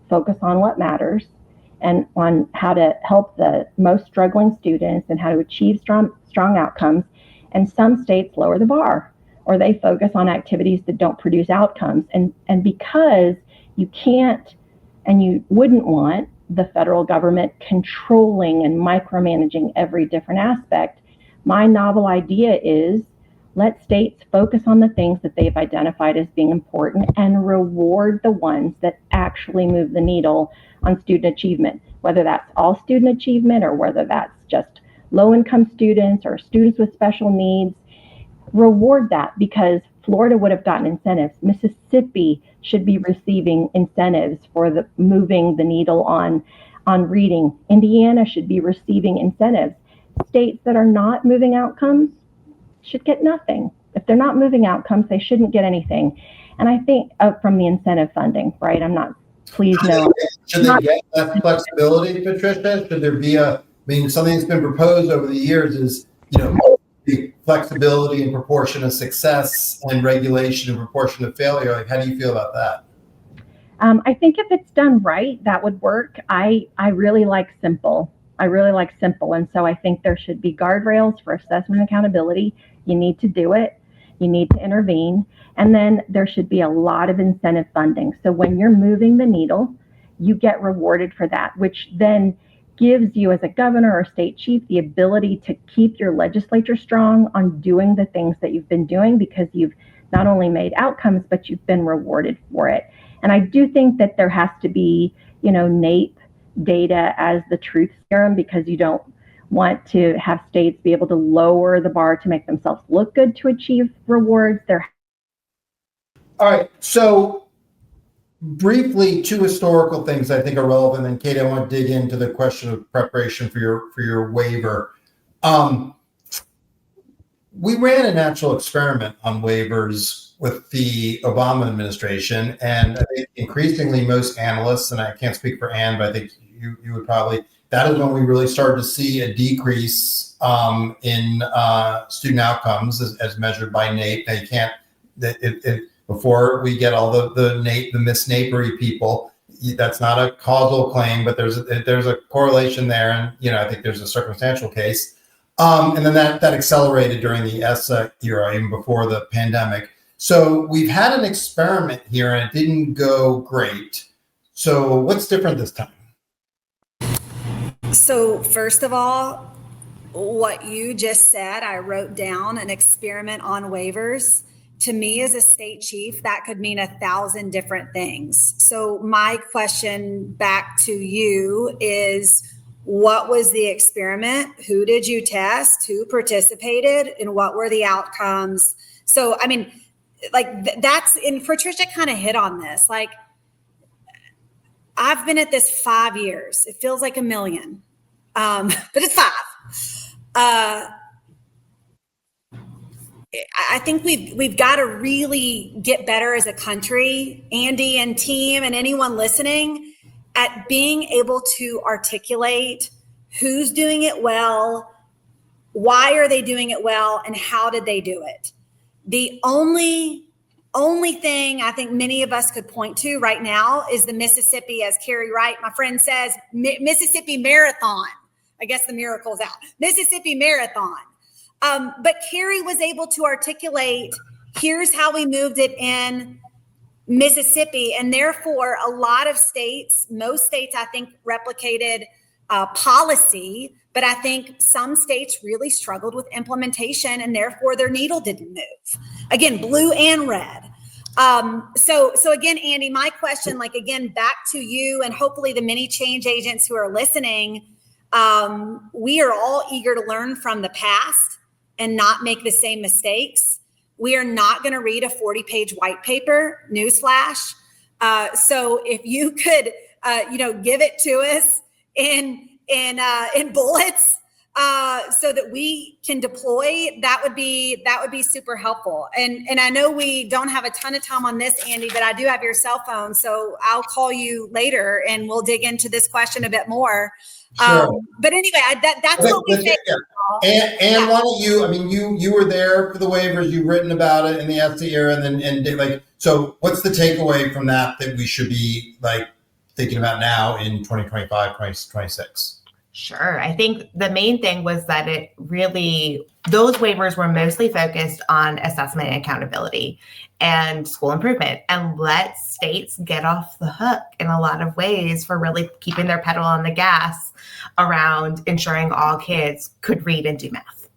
focus on what matters and on how to help the most struggling students and how to achieve strong outcomes. And some states lower the bar, or they focus on activities that don't produce outcomes. And because you can't and you wouldn't want the federal government controlling and micromanaging every different aspect, my novel idea is let states focus on the things that they've identified as being important and reward the ones that actually move the needle on student achievement, whether that's all student achievement or whether that's just low-income students or students with special needs. Reward that, because Florida would have gotten incentives. Mississippi should be receiving incentives for the moving the needle on reading. Indiana should be receiving incentives. States that are not moving outcomes should get nothing. If they're not moving outcomes, they shouldn't get anything. And I think from the incentive funding, right? I'm not, please no. Should they get that flexibility, Patricia? Should there be something that's been proposed over the years is, the flexibility in proportion of success and regulation in proportion of failure. Like, how do you feel about that? I think if it's done right, that would work. I really like simple. And so I think there should be guardrails for assessment and accountability. You need to do it. You need to intervene. And then there should be a lot of incentive funding. So when you're moving the needle, you get rewarded for that, which then gives you as a governor or state chief the ability to keep your legislature strong on doing the things that you've been doing, because you've not only made outcomes, but you've been rewarded for it. And I do think that there has to be, NAEP data as the truth serum, because you don't want to have states be able to lower the bar to make themselves look good to achieve rewards. All right. So briefly, 2 historical things I think are relevant. And Kate, I want to dig into the question of preparation for your waiver. We ran a natural experiment on waivers with the Obama administration, and I think increasingly most analysts, and I can't speak for Ann, but I think you would probably, that is when we really started to see a decrease in student outcomes as measured by NAEP. Now you can't, before we get all the Miss Napery people, that's not a causal claim, but there's a correlation there, and I think there's a circumstantial case. And then that accelerated during the ESSA era, even before the pandemic. So we've had an experiment here, and it didn't go great. So what's different this time? So first of all, what you just said, I wrote down an experiment on waivers. To me, as a state chief, that could mean 1,000 different things. So my question back to you is, what was the experiment? Who did you test? Who participated? And what were the outcomes? So, I mean, like that's, and Patricia kind of hit on this. Like, I've been at this 5 years. It feels like a million, but it's 5. I think we've got to really get better as a country, Andy and team and anyone listening, at being able to articulate who's doing it well, why are they doing it well, and how did they do it. The only thing I think many of us could point to right now is the Mississippi, as Carrie Wright, my friend, says, Mississippi Marathon. I guess the miracle's out. Mississippi Marathon. But Carrie was able to articulate, here's how we moved it in Mississippi. And therefore, a lot of states, most states, I think, replicated policy, but I think some states really struggled with implementation, and therefore their needle didn't move. Again, blue and red. So again, Andy, my question, like, again, back to you and hopefully the many change agents who are listening, we are all eager to learn from the past and not make the same mistakes. We are not going to read a 40-page white paper, newsflash. So if you could, give it to us in bullets, so that we can deploy, that would be super helpful. And I know we don't have a ton of time on this, Andy, but I do have your cell phone, so I'll call you later and we'll dig into this question a bit more. Sure. But anyway, that's what we say. And why don't you? I mean, you were there for the waivers. You've written about it in the ESSA era, so what's the takeaway from that we should be thinking about now in 2025, 2026? Sure. I think the main thing was that those waivers were mostly focused on assessment and accountability and school improvement, and let states get off the hook in a lot of ways for really keeping their pedal on the gas around ensuring all kids could read and do math,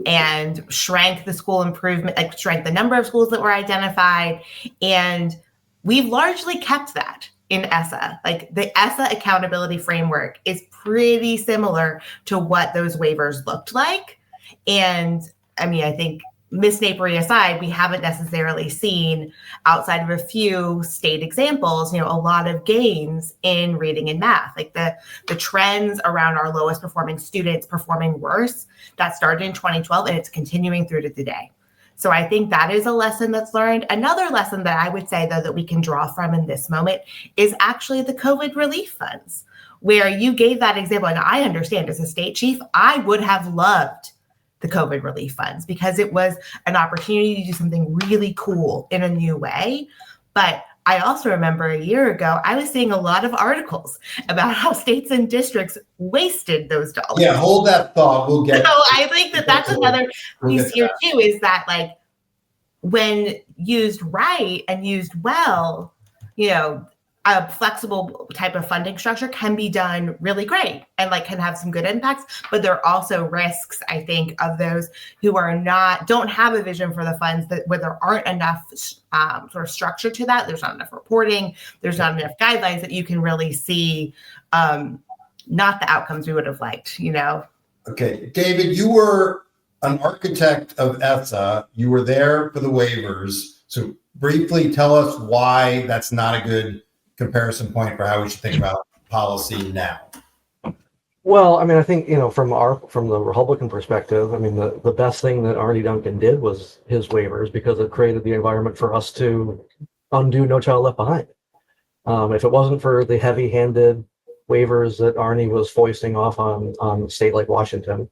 and shrank the school improvement, shrank the number of schools that were identified. And we've largely kept that in ESSA. The ESSA accountability framework is pretty similar to what those waivers looked like. And I mean, I think Miss Napery aside, we haven't necessarily seen, outside of a few state examples, a lot of gains in reading and math. The trends around our lowest performing students performing worse, that started in 2012 and it's continuing through to today. So I think that is a lesson that's learned. Another lesson that I would say, though, that we can draw from in this moment is actually the COVID relief funds, where you gave that example. And I understand, as a state chief, I would have loved the COVID relief funds because it was an opportunity to do something really cool in a new way. But I also remember a year ago, I was seeing a lot of articles about how states and districts wasted those dollars. Yeah, hold that thought. We'll get. So I think that's another piece here too, is that when used right and used well, a flexible type of funding structure can be done really great and can have some good impacts. But there are also risks, I think, of those who don't have a vision for the funds, where there aren't enough sort of structure to that. There's not enough reporting. There's not enough guidelines that you can really see not the outcomes we would have liked, Okay, David, you were an architect of ESSA. You were there for the waivers. So briefly tell us why that's not a good comparison point for how we should think about policy now. Well, I mean, I think, from the Republican perspective, I mean, the best thing that Arnie Duncan did was his waivers, because it created the environment for us to undo No Child Left Behind. If it wasn't for the heavy-handed waivers that Arnie was foisting off on a state like Washington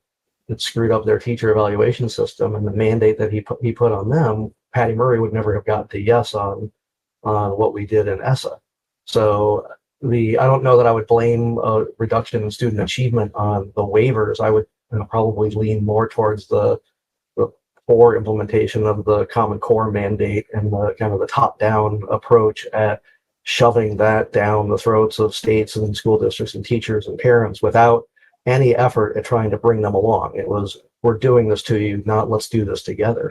that screwed up their teacher evaluation system, and the mandate that he put on them, Patty Murray would never have gotten to yes on what we did in ESSA. So I don't know that I would blame a reduction in student achievement on the waivers. I would probably lean more towards the poor implementation of the Common Core mandate and the kind of the top-down approach at shoving that down the throats of states and school districts and teachers and parents without any effort at trying to bring them along. It was, we're doing this to you, not let's do this together.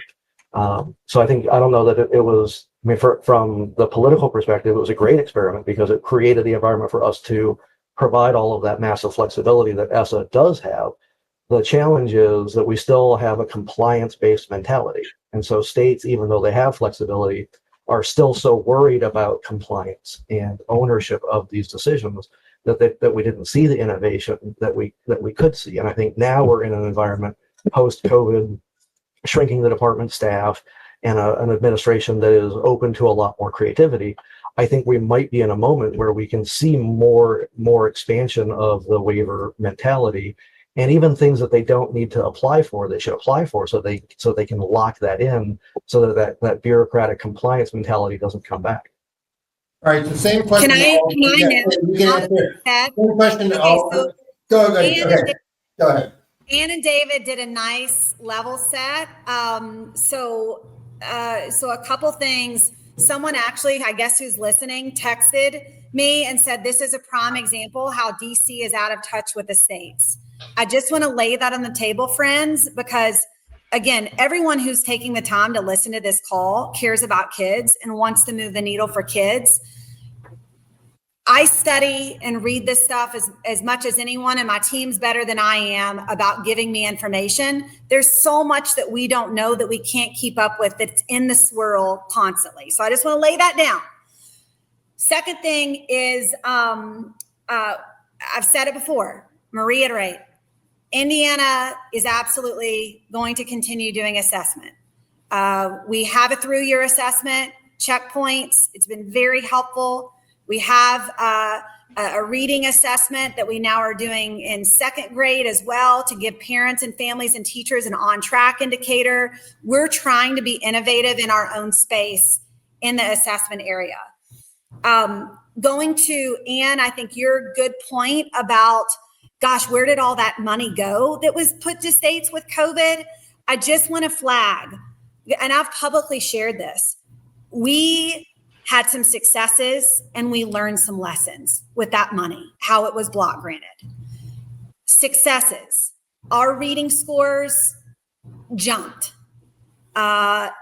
So I don't know that it was, I mean, from the political perspective, it was a great experiment because it created the environment for us to provide all of that massive flexibility that ESSA does have. The challenge is that we still have a compliance-based mentality. And so states, even though they have flexibility, are still so worried about compliance and ownership of these decisions that we didn't see the innovation that we could see. And I think now we're in an environment post-COVID, shrinking the department staff and an administration that is open to a lot more creativity. I think we might be in a moment where we can see more expansion of the waiver mentality, and even things that they don't need to apply for, they should apply for, so they can lock that in, so that bureaucratic compliance mentality doesn't come back. All right, the same question. Can I answer. Same question. Okay, Go ahead. Ann and David did a nice level set. So a couple things. Someone actually, I guess who's listening, texted me and said, this is a prime example how DC is out of touch with the states. I just want to lay that on the table, friends, because again, everyone who's taking the time to listen to this call cares about kids and wants to move the needle for kids. I study and read this stuff as much as anyone, and my team's better than I am about giving me information. There's so much that we don't know that we can't keep up with that's in the swirl constantly. So I just want to lay that down. Second thing is, I've said it before, I'm going to reiterate. Indiana is absolutely going to continue doing assessment. We have a through-year assessment, checkpoints. It's been very helpful. We have a reading assessment that we now are doing in second grade as well to give parents and families and teachers an on-track indicator. We're trying to be innovative in our own space in the assessment area. Going to Ann, I think your good point about, gosh, where did all that money go that was put to states with COVID? I just want to flag, and I've publicly shared this. We had some successes and we learned some lessons with that money, how it was block granted. Successes, our reading scores jumped.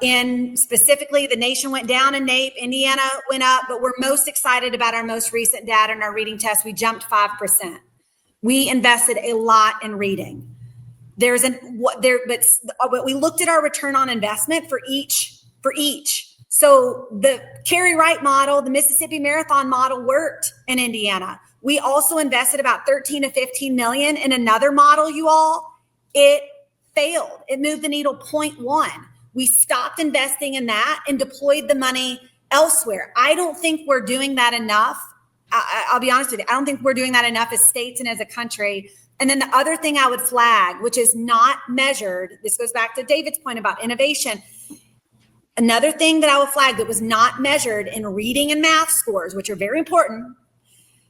In specifically, the nation went down in NAEP, Indiana went up, but we're most excited about our most recent data in our reading test. We jumped 5%. We invested a lot in reading. But we looked at our return on investment for each. So the Cary Wright model, the Mississippi Marathon model worked in Indiana. We also invested about 13 to 15 million in another model, you all. It failed. It moved the needle 0.1. We stopped investing in that and deployed the money elsewhere. I don't think we're doing that enough. I'll be honest with you. I don't think we're doing that enough as states and as a country. And then the other thing I would flag, which is not measured, this goes back to David's point about innovation. Another thing that I will flag that was not measured in reading and math scores, which are very important,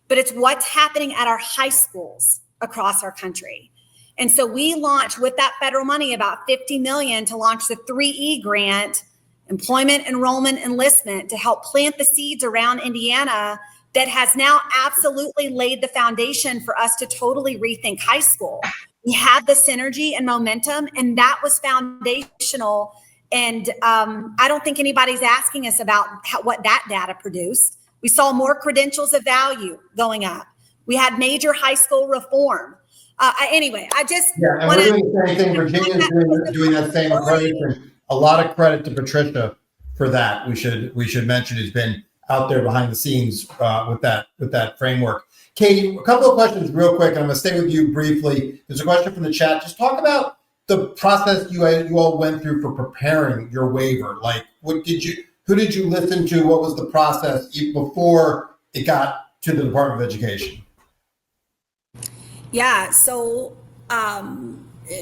but it's what's happening at our high schools across our country. And so we launched with that federal money about $50 million to launch the 3E grant, employment, enrollment, enlistment, to help plant the seeds around Indiana that has now absolutely laid the foundation for us to totally rethink high school. We had the synergy and momentum, and that was foundational. And I don't think anybody's asking us about what that data produced. We saw more credentials of value going up. We had major high school reform. Anyway, I just and we're doing the same thing. Virginia's doing that same approach, and a lot of credit to Patricia for that. We should mention has been out there behind the scenes with that framework. Katie, a couple of questions real quick, and I'm going to stay with you briefly. There's a question from the chat. Just talk about the process you all went through for preparing your waiver. Like, who did you listen to? What was the process before it got to the Department of Education? Yeah. So,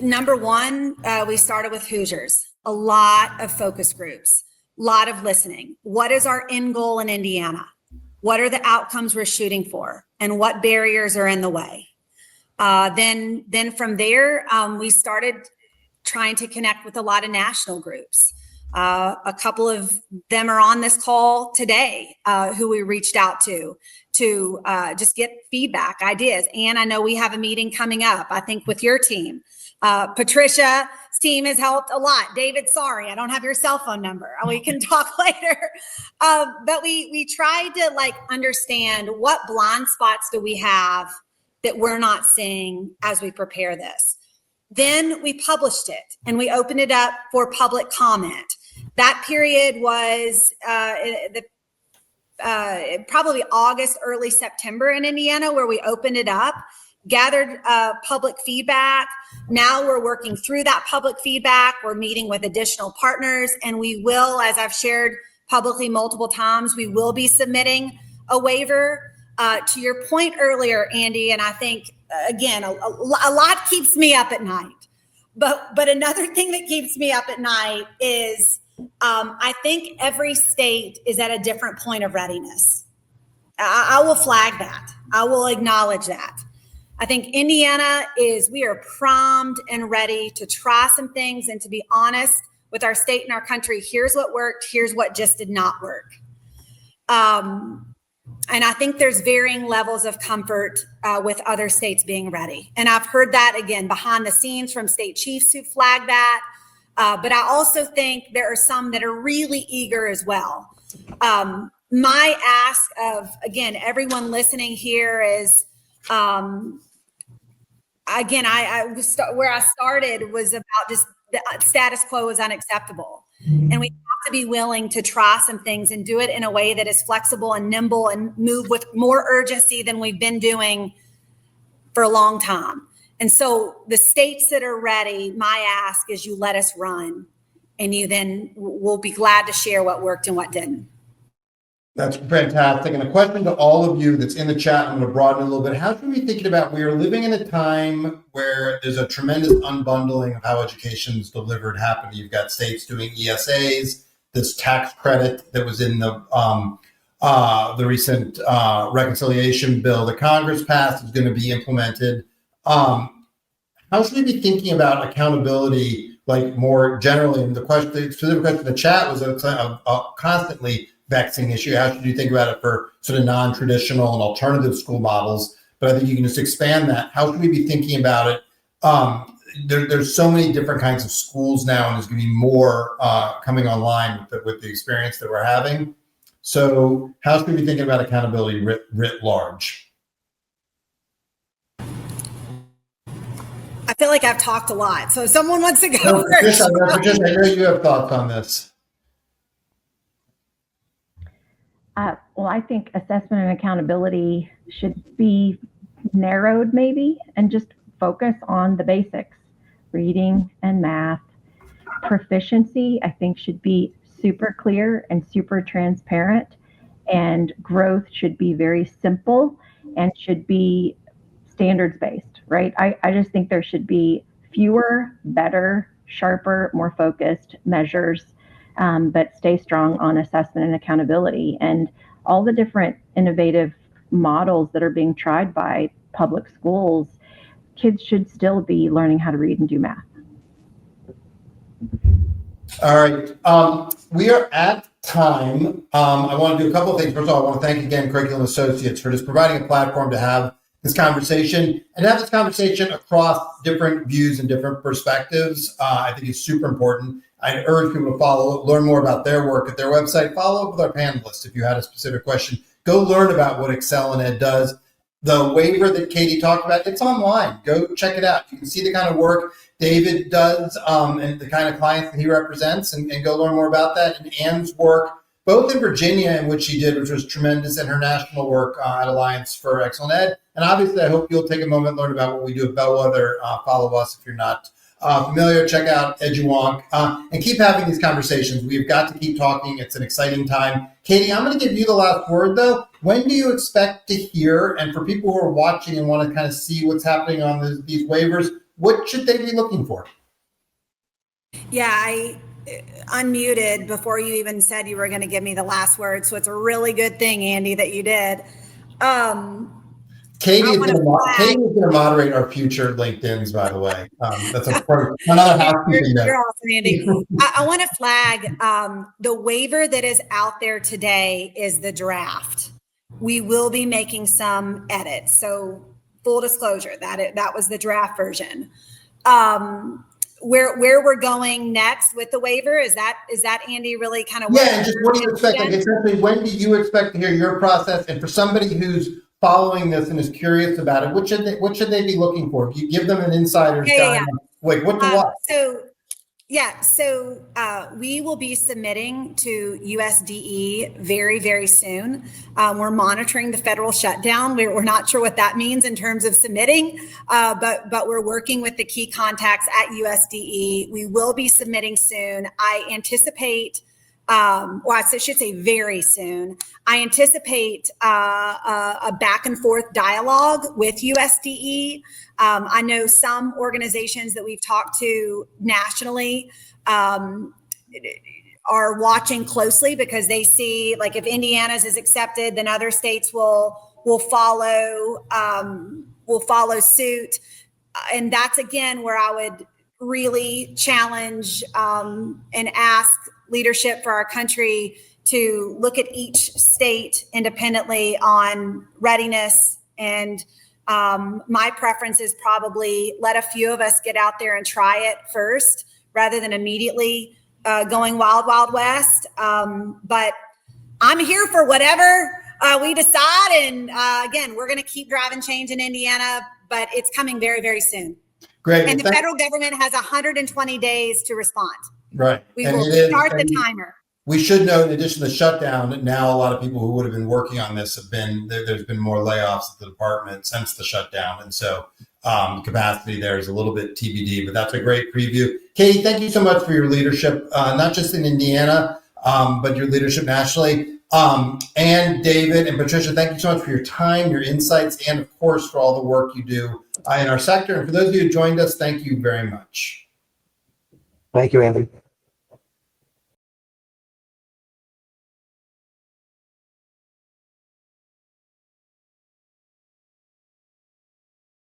number one, we started with Hoosiers, a lot of focus groups, a lot of listening. What is our end goal in Indiana? What are the outcomes we're shooting for? And what barriers are in the way? Then from there, we started trying to connect with a lot of national groups. A couple of them are on this call today, who we reached out to just get feedback, ideas. And I know we have a meeting coming up, I think, with your team. Patricia's team has helped a lot. David, sorry, I don't have your cell phone number. We can talk later. But we tried to understand what blind spots do we have that we're not seeing as we prepare this. Then we published it and we opened it up for public comment. That period was probably August, early September in Indiana, where we opened it up, gathered public feedback. Now we're working through that public feedback. We're meeting with additional partners, and we will, as I've shared publicly multiple times, we will be submitting a waiver. To your point earlier, Andy, and I think, again, a lot keeps me up at night. But another thing that keeps me up at night is I think every state is at a different point of readiness. I will flag that. I will acknowledge that. I think Indiana we are primed and ready to try some things and to be honest with our state and our country. Here's what worked. Here's what just did not work. And I think there's varying levels of comfort with other states being ready. And I've heard that, again, behind the scenes from state chiefs who flag that. But I also think there are some that are really eager as well. My ask of, again, everyone listening here is, again, where I started was about just the status quo is unacceptable. And we have to be willing to try some things and do it in a way that is flexible and nimble and move with more urgency than we've been doing for a long time. And so the states that are ready, my ask is you let us run, and you then will be glad to share what worked and what didn't. That's fantastic. And a question to all of you that's in the chat, I'm going to broaden it a little bit. How should we be thinking about, we are living in a time where there's a tremendous unbundling of how education is delivered happening. You've got states doing ESAs, this tax credit that was in the recent reconciliation bill that Congress passed is going to be implemented. How should we be thinking about accountability, more generally? And the specific question in the chat was a constantly vexing issue. How should you think about it for sort of non-traditional and alternative school models? But I think you can just expand that. How should we be thinking about it? There's so many different kinds of schools now, and there's going to be more coming online with the experience that we're having. So how should we be thinking about accountability writ large? I feel like I've talked a lot. So if someone wants to go first. Patricia, I know you have thoughts on this. Well, I think assessment and accountability should be narrowed maybe and just focus on the basics, reading and math. Proficiency, I think, should be super clear and super transparent, and growth should be very simple and should be standards-based, right? I just think there should be fewer, better, sharper, more focused measures, but stay strong on assessment and accountability. And all the different innovative models that are being tried by public schools, kids should still be learning how to read and do math. All right. We are at time. I want to do a couple of things. First of all, I want to thank again Curriculum Associates for just providing a platform to have this conversation and have this conversation across different views and different perspectives. I think it's super important. I urge people to learn more about their work at their website. Follow up with our panelists if you had a specific question. Go learn about what Excel and Ed does. The waiver that Katie talked about, it's online. Go check it out. You can see the kind of work David does and the kind of clients that he represents, and go learn more about that. And Anne's work, both in Virginia, in which she did, which was tremendous, and her national work at Alliance for Excellent Ed. And obviously, I hope you'll take a moment and learn about what we do at Bellwether. Follow us if you're not familiar, check out EduWonk, and keep having these conversations. We've got to keep talking. It's an exciting time. Katie, I'm going to give you the last word, though. When do you expect to hear? And for people who are watching and want to kind of see what's happening on these waivers, what should they be looking for? Yeah, I unmuted before you even said you were going to give me the last word. So it's a really good thing, Andy, that you did. Katie is going to moderate our future LinkedIn's, by the way. That's another housekeeping note. You're awesome, Andy. I want to flag the waiver that is out there today is the draft. We will be making some edits. So full disclosure, that was the draft version. Where we're going next with the waiver, is that Andy really kind of? Yeah, and just what do you expect? Like, essentially, when do you expect to hear your process? And for somebody who's following this and is curious about it, what should they be looking for? If you give them an insider's guide, like what to watch? So we will be submitting to USDE very, very soon. We're monitoring the federal shutdown. We're not sure what that means in terms of submitting, but we're working with the key contacts at USDE. We will be submitting soon. I anticipate, I should say very soon. I anticipate a back and forth dialogue with USDE. I know some organizations that we've talked to nationally are watching closely because they see, like, if Indiana's is accepted, then other states will follow suit. And that's, again, where I would really challenge and ask leadership for our country to look at each state independently on readiness. And my preference is probably let a few of us get out there and try it first rather than immediately going wild, wild west. But I'm here for whatever we decide. And again, we're going to keep driving change in Indiana, but it's coming very, very soon. Great. And the federal government has 120 days to respond. Right. We will start the timer. We should know, in addition to the shutdown, now a lot of people who would have been working on this there's been more layoffs at the department since the shutdown. And so capacity there is a little bit TBD, but that's a great preview. Katie, thank you so much for your leadership, not just in Indiana, but your leadership nationally. And David and Patricia, thank you so much for your time, your insights, and of course, for all the work you do in our sector. And for those of you who joined us, thank you very much. Thank you, Andy.